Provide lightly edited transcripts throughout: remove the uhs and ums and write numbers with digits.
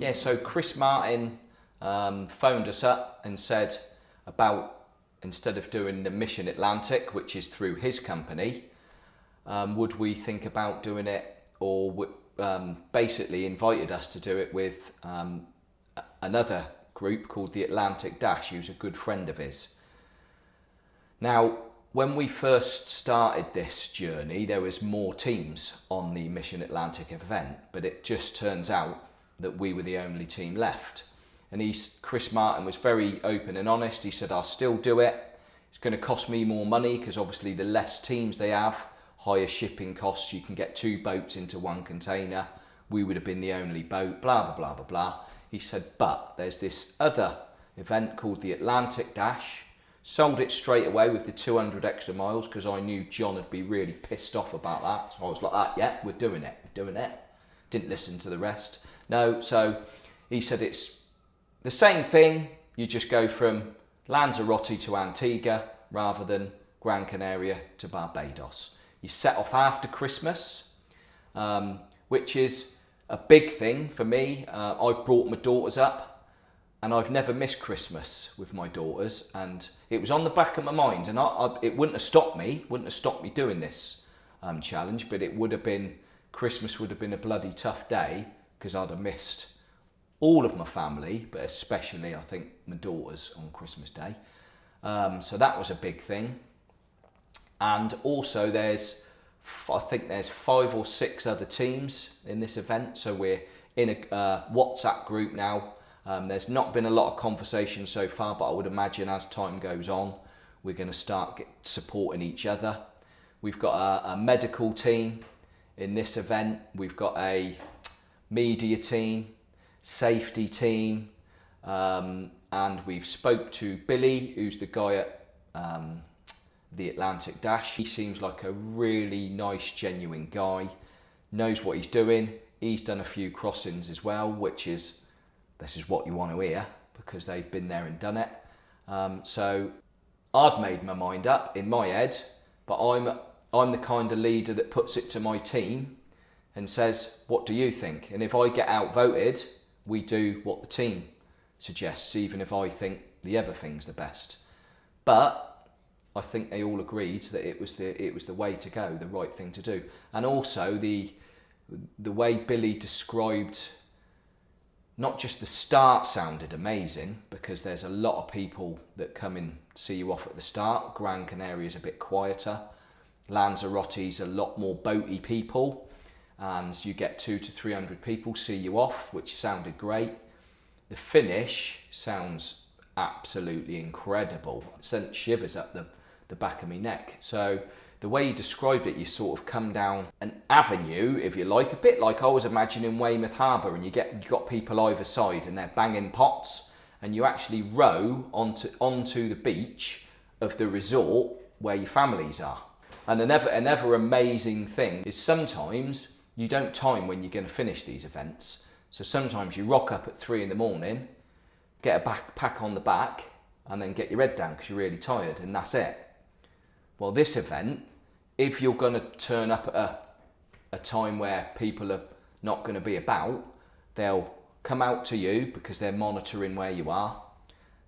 Yeah, so Chris Martin phoned us up and said about, instead of doing the Mission Atlantic, which is through his company, would we think about doing it, or basically invited us to do it with another group called the Atlantic Dash, who's a good friend of his. Now, when we first started this journey, there was more teams on the Mission Atlantic event, but it just turns out that we were the only team left. And Chris Martin was very open and honest. He said, I'll still do it. It's going to cost me more money because obviously the less teams they have, higher shipping costs. You can get 2 boats into 1 container. We would have been the only boat, blah, blah, blah, blah, blah. He said, but there's this other event called the Atlantic Dash. Sold it straight away with the 200 extra miles because I knew John would be really pissed off about that. So I was like, yeah, we're doing it. Didn't listen to the rest. No, so he said it's the same thing. You just go from Lanzarote to Antigua rather than Gran Canaria to Barbados. You set off after Christmas, which is a big thing for me. I've brought my daughters up. And I've never missed Christmas with my daughters, and it was on the back of my mind, and it wouldn't have stopped me doing this challenge, but it would have been, Christmas would have been a bloody tough day because I'd have missed all of my family, but especially I think my daughters on Christmas Day. So that was a big thing. And also I think there's 5 or 6 other teams in this event, so we're in a WhatsApp group now. There's not been a lot of conversation so far, but I would imagine as time goes on, we're going to start supporting each other. We've got a medical team in this event. We've got a media team, safety team, and we've spoke to Billy, who's the guy at the Atlantic Dash. He seems like a really nice, genuine guy, knows what he's doing. He's done a few crossings as well, this is what you want to hear because they've been there and done it. So I'd made my mind up in my head, but I'm the kind of leader that puts it to my team and says, what do you think? And if I get outvoted, we do what the team suggests, even if I think the other thing's the best. But I think they all agreed that it was the way to go, the right thing to do. And also the way Billy described, not just the start sounded amazing, because there's a lot of people that come and see you off at the start. Gran Canaria is a bit quieter. Lanzarote's a lot more boaty people, and you get 200 to 300 people see you off, which sounded great. The finish sounds absolutely incredible. It sent shivers up the back of my neck. So the way you described it, you sort of come down an avenue, if you like, a bit like I was imagining Weymouth Harbour, and you got people either side and they're banging pots, and you actually row onto the beach of the resort where your families are. And another amazing thing is sometimes you don't time when you're going to finish these events. So sometimes you rock up at 3 a.m, get a backpack on the back, and then get your head down because you're really tired, and that's it. Well, this event, if you're going to turn up at a time where people are not going to be about, they'll come out to you because they're monitoring where you are.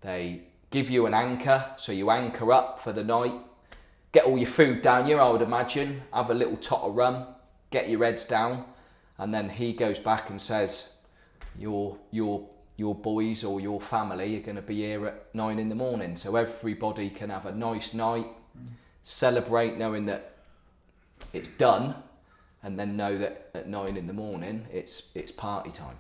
They give you an anchor, so you anchor up for the night, get all your food down here, I would imagine, have a little tot of rum, get your heads down, and then he goes back and says, your boys or your family are going to be here at 9 a.m, so everybody can have a nice night, celebrate knowing that it's done, and then know that at 9 a.m, it's party time.